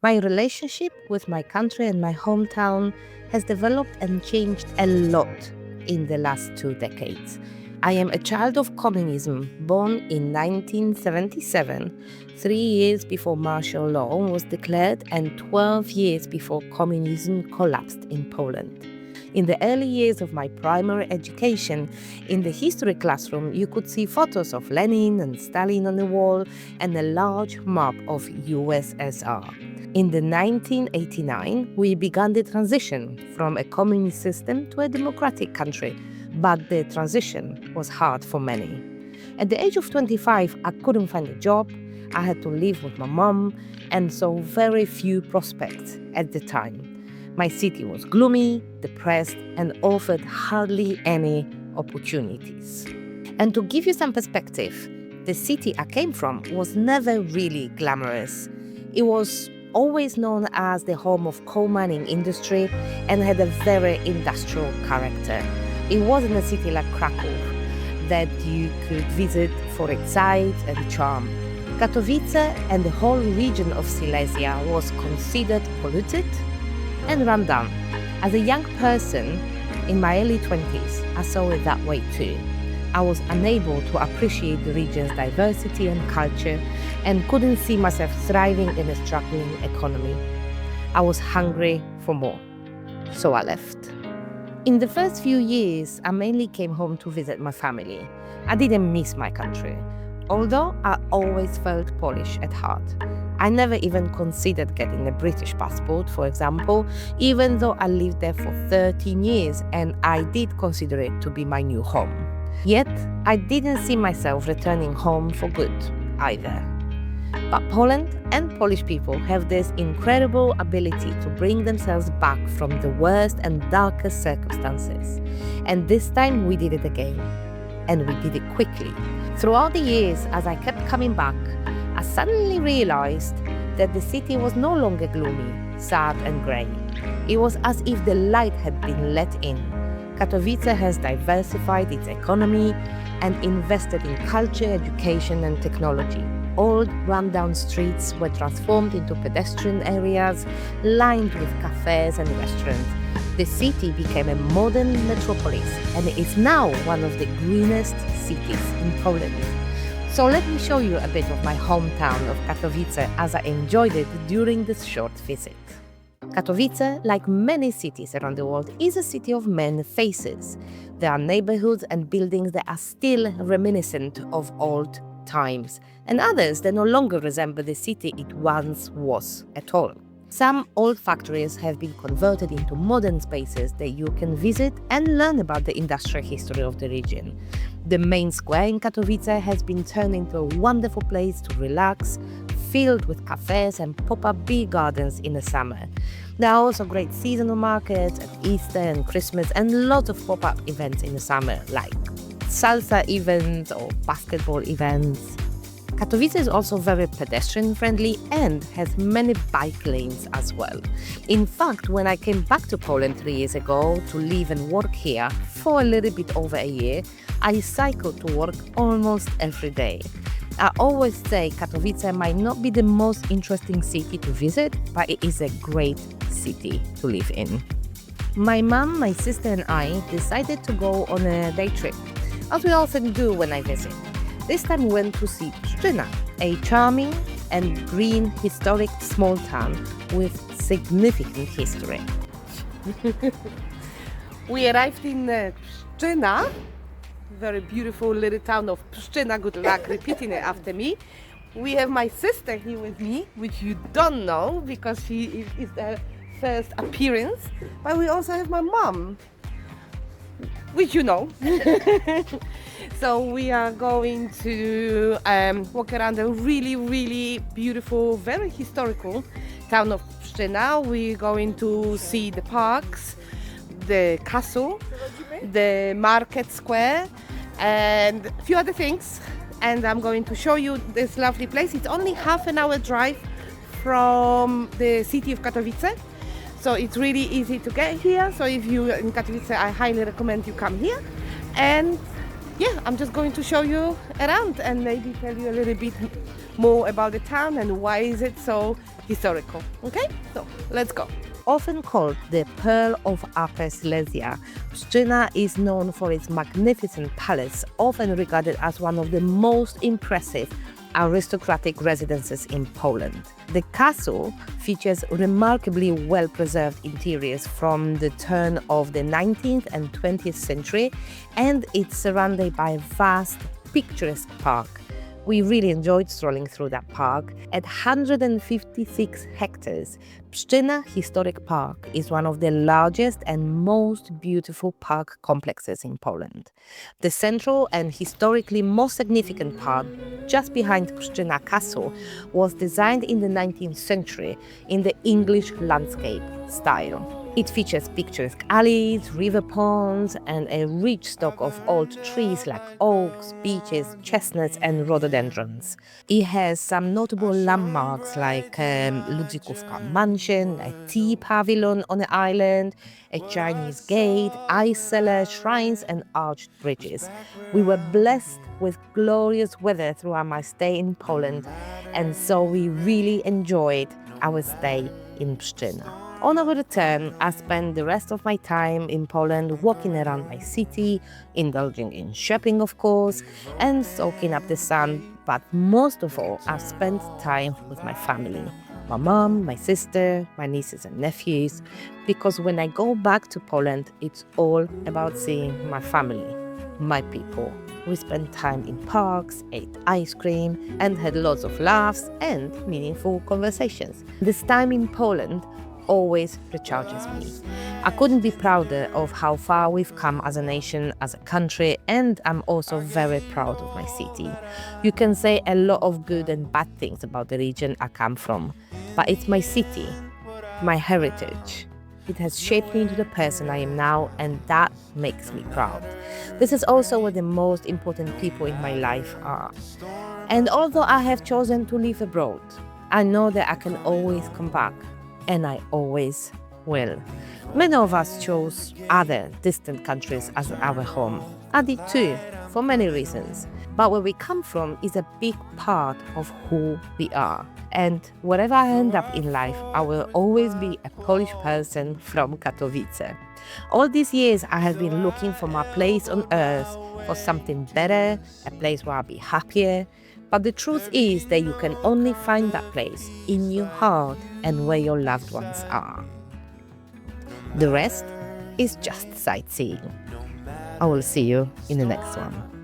My relationship with my country and my hometown has developed and changed a lot in the last 2 decades. I am a child of communism, born in 1977, 3 years before martial law was declared and 12 years before communism collapsed in Poland. In the early years of my primary education, in the history classroom, you could see photos of Lenin and Stalin on the wall and a large map of USSR. In the 1989, we began the transition from a communist system to a democratic country, but the transition was hard for many. At the age of 25, I couldn't find a job, I had to live with my mom, and saw very few prospects at the time. My city was gloomy, depressed, and offered hardly any opportunities. And to give you some perspective, the city I came from was never really glamorous. It was always known as the home of coal mining industry and had a very industrial character. It wasn't a city like Krakow that you could visit for its sights and charm. Katowice and the whole region of Silesia was considered polluted and run down. As a young person in my early 20s, I saw it that way too. I was unable to appreciate the region's diversity and culture and couldn't see myself thriving in a struggling economy. I was hungry for more, so I left. In the first few years, I mainly came home to visit my family. I didn't miss my country, although I always felt Polish at heart. I never even considered getting a British passport, for example, even though I lived there for 13 years and I did consider it to be my new home. Yet, I didn't see myself returning home for good either. But Poland and Polish people have this incredible ability to bring themselves back from the worst and darkest circumstances. And this time we did it again. And we did it quickly. Throughout the years, as I kept coming back, I suddenly realized that the city was no longer gloomy, sad and grey. It was as if the light had been let in. Katowice has diversified its economy and invested in culture, education and technology. Old, run-down streets were transformed into pedestrian areas lined with cafes and restaurants. The city became a modern metropolis and is now one of the greenest cities in Poland. So let me show you a bit of my hometown of Katowice as I enjoyed it during this short visit. Katowice, like many cities around the world, is a city of many faces. There are neighborhoods and buildings that are still reminiscent of old times, and others that no longer resemble the city it once was at all. Some old factories have been converted into modern spaces that you can visit and learn about the industrial history of the region. The main square in Katowice has been turned into a wonderful place to relax, filled with cafes and pop-up beer gardens in the summer. There are also great seasonal markets at Easter and Christmas and lots of pop-up events in the summer, like salsa events or basketball events. Katowice is also very pedestrian-friendly and has many bike lanes as well. In fact, when I came back to Poland 3 years ago to live and work here for a little bit over a year, I cycled to work almost every day. I always say Katowice might not be the most interesting city to visit, but it is a great city to live in. My mom, my sister and I decided to go on a day trip, as we often do when I visit. This time we went to see Pszczyna, a charming and green historic small town with significant history. We arrived in Pszczyna, very beautiful little town of Pszczyna. Good luck repeating it after me. We have my sister here with me, which you don't know because she is the first appearance. But we also have my mom, which you know. So we are going to walk around a really beautiful, very historical town of Pszczyna. We're going to see the parks, the castle, the market square and a few other things. And I'm going to show you this lovely place. It's only half an hour drive from the city of Katowice. So it's really easy to get here. So if you're in Katowice, I highly recommend you come here. And yeah, I'm just going to show you around and maybe tell you a little bit more about the town and why is it so historical. Okay, so let's go. Often called the Pearl of Upper Silesia, Pszczyna is known for its magnificent palace, often regarded as one of the most impressive aristocratic residences in Poland. The castle features remarkably well-preserved interiors from the turn of the 19th and 20th century, and it's surrounded by a vast, picturesque park. We really enjoyed strolling through that park. At 156 hectares, Pszczyna Historic Park is one of the largest and most beautiful park complexes in Poland. The central and historically most significant park, just behind Pszczyna Castle, was designed in the 19th century in the English landscape style. It features picturesque alleys, river ponds, and a rich stock of old trees like oaks, beeches, chestnuts, and rhododendrons. It has some notable landmarks like Ludzikówka Mansion, a tea pavilion on the island, a Chinese gate, ice cellar, shrines, and arched bridges. We were blessed with glorious weather throughout my stay in Poland, and so we really enjoyed our stay in Pszczyna. On our return, I spent the rest of my time in Poland walking around my city, indulging in shopping, of course, and soaking up the sun. But most of all, I spent time with my family. My mom, my sister, my nieces and nephews, because when I go back to Poland, it's all about seeing my family, my people. We spent time in parks, ate ice cream, and had lots of laughs and meaningful conversations. This time in Poland always recharges me. I couldn't be prouder of how far we've come as a nation, as a country, and I'm also very proud of my city. You can say a lot of good and bad things about the region I come from, but it's my city, my heritage. It has shaped me into the person I am now, and that makes me proud. This is also where the most important people in my life are. And although I have chosen to live abroad, I know that I can always come back. And I always will. Many of us chose other distant countries as our home. I did too, for many reasons. But where we come from is a big part of who we are. And wherever I end up in life, I will always be a Polish person from Katowice. All these years, I have been looking for my place on earth, for something better, a place where I'll be happier. But the truth is that you can only find that place in your heart and where your loved ones are. The rest is just sightseeing. I will see you in the next one.